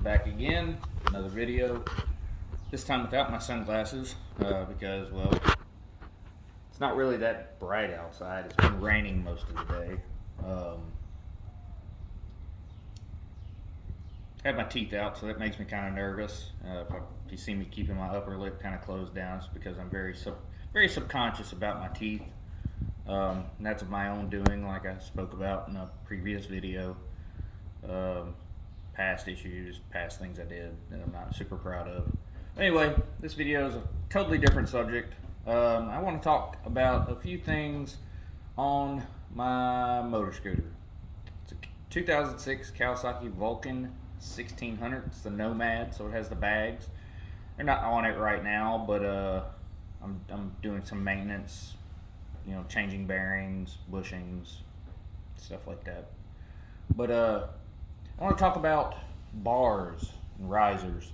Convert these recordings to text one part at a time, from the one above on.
back again, another video. This time without my sunglasses because, well, it's not really that bright outside. It's been raining most of the day. Had my teeth out, so that makes me kind of nervous. If you see me keeping my upper lip kind of closed down, it's because I'm very subconscious about my teeth. And that's of my own doing, like I spoke about in a previous video. Past issues, past things I did that I'm not super proud of. Anyway, this video is a totally different subject. I want to talk about a few things on my motor scooter. It's a 2006 Kawasaki Vulcan 1600. It's the Nomad, so it has the bags. They're not on it right now, but I'm doing some maintenance, changing bearings, bushings, stuff like that. But I want to talk about bars and risers.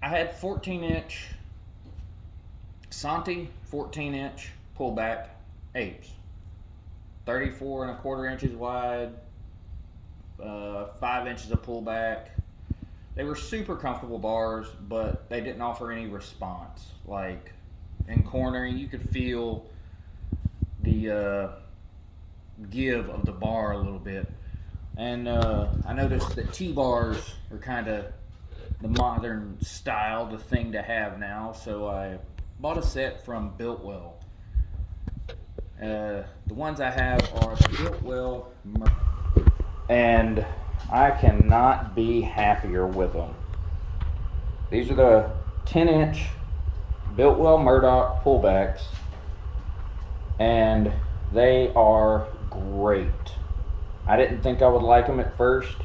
I had 14-inch Santi 14-inch pullback apes, 34 1/4 inches wide, 5 inches of pullback. They were super comfortable bars, but they didn't offer any response. Like in cornering, you could feel the give of the bar a little bit. And I noticed that T-bars are kind of the modern style, the thing to have now. So I bought a set from Biltwell. The ones I have are the Biltwell, and I cannot be happier with them. These are the 10-inch Biltwell Murdock pullbacks, and they are great. I didn't think I would like them at first,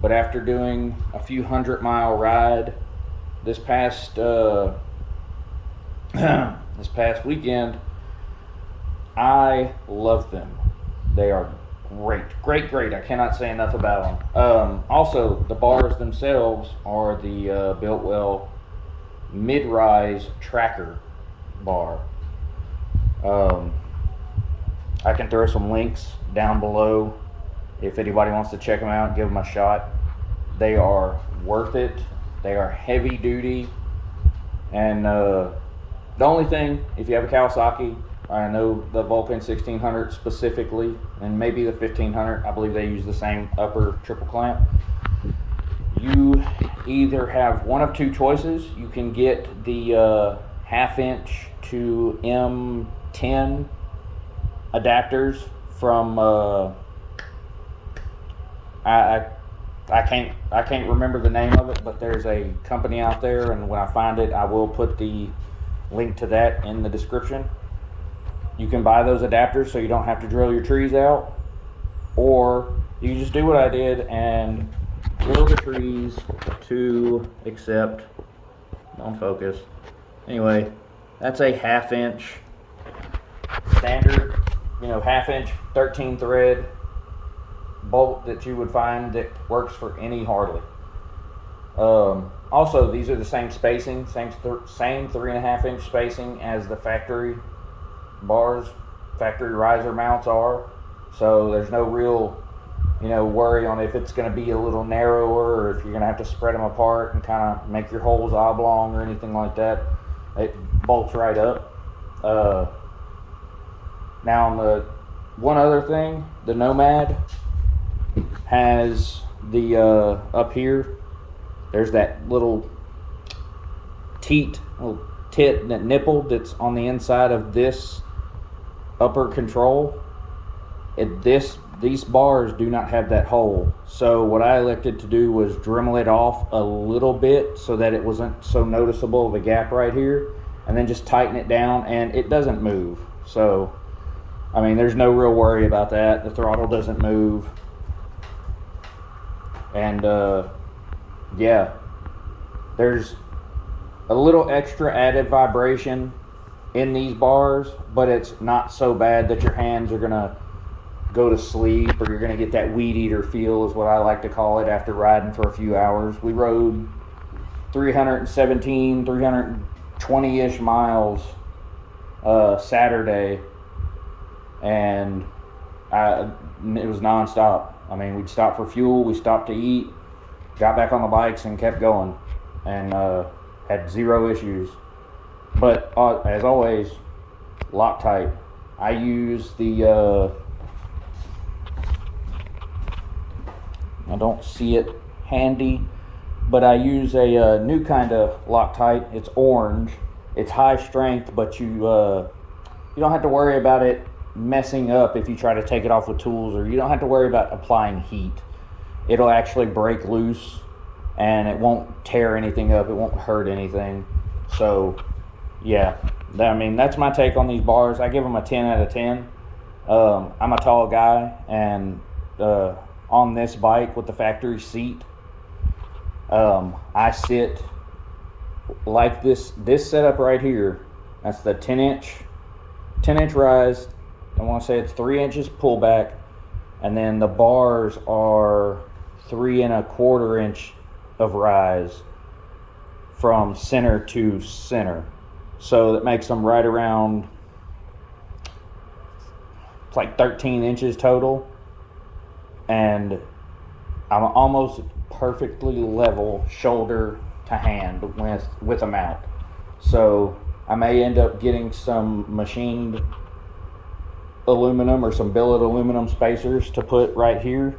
but after doing a few 100-mile ride this past weekend, I love them. They are great. I cannot say enough about them. Also, the bars themselves are the Biltwell mid-rise tracker bar. I can throw some links down below if anybody wants to check them out, give them a shot. They are worth it. They are heavy duty. And the only thing, if you have a Kawasaki, I know the Vulcan 1600 specifically, and maybe the 1500, I believe they use the same upper triple clamp. You either have one of two choices. You can get the 1/2 inch to M10 adapters from I can't remember the name of it, but there's a company out there, and when I find it, I will put the link to that in the description. You can buy those adapters so you don't have to drill your trees out, or you can just do what I did and drill the trees to accept on focus. Anyway, that's a 1/2 inch standard, 1/2 inch 13 thread bolt that you would find that works for any Harley. Also, these are the same spacing, same 3.5 inch spacing as the factory bars, factory riser mounts are. So there's no real, worry on if it's going to be a little narrower or if you're going to have to spread them apart and kind of make your holes oblong or anything like that. It bolts right up. Now on the one other thing, the Nomad has the up here, there's that little tit, that nipple that's on the inside of this upper control. These bars do not have that hole. So what I elected to do was Dremel it off a little bit so that it wasn't so noticeable of a gap right here, and then just tighten it down, and it doesn't move. So there's no real worry about that. The throttle doesn't move. And yeah, there's a little extra added vibration in these bars, but it's not so bad that your hands are gonna go to sleep or you're gonna get that weed eater feel, is what I like to call it, after riding for a few hours. We rode 320-ish miles Saturday, and it was nonstop. I mean, we'd stop for fuel, we stopped to eat, got back on the bikes and kept going, and had zero issues. But as always, Loctite. I use the I don't see it handy, but I use a new kind of Loctite. It's orange. It's high strength, but you don't have to worry about it messing up if you try to take it off with tools, or you don't have to worry about applying heat. It'll actually break loose and it won't tear anything up. It won't hurt anything. So yeah, I mean, that's my take on these bars. I give them a 10 out of 10. I'm a tall guy, and on this bike with the factory seat, I sit like this setup right here. That's the 10 inch rise. I want to say it's 3 inches pullback, and then the bars are 3 1/4 inch of rise from center to center. So that makes them right around, it's like 13 inches total, and I'm almost perfectly level shoulder to hand with a mount. So I may end up getting some machined aluminum or some billet aluminum spacers to put right here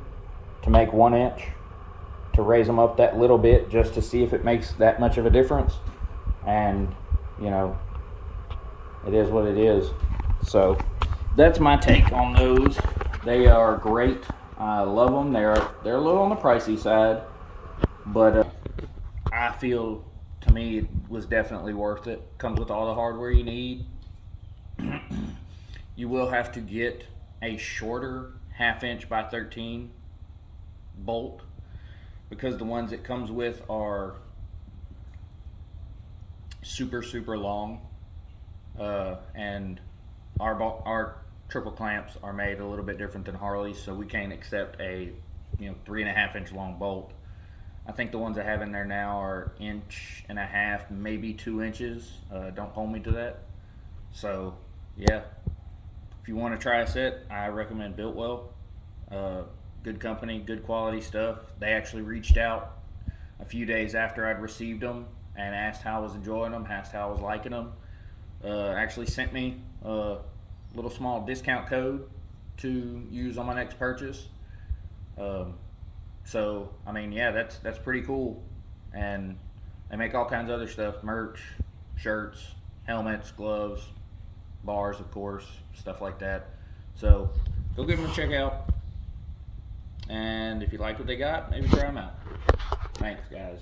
to make 1 inch, to raise them up that little bit, just to see if it makes that much of a difference. And you know, it is what it is. So that's my take on those. They are great. I love them. They're a little on the pricey side, but I feel, to me, it was definitely worth it. Comes with all the hardware you need. You will have to get a shorter 1/2 inch by 13 bolt, because the ones it comes with are super long, and our triple clamps are made a little bit different than Harley's, so we can't accept a 3 1/2 inch long bolt. I think the ones I have in there now are 1.5 inches, maybe 2 inches. Don't hold me to that. So yeah, if you want to try a set, I recommend Biltwell. Good company, good quality stuff. They actually reached out a few days after I'd received them and asked how I was enjoying them, asked how I was liking them. Actually sent me a little small discount code to use on my next purchase. So I mean, yeah, that's pretty cool. And they make all kinds of other stuff: merch, shirts, helmets, gloves, bars, of course, stuff like that. So go give them a check out, and if you like what they got, maybe try them out. Thanks, guys.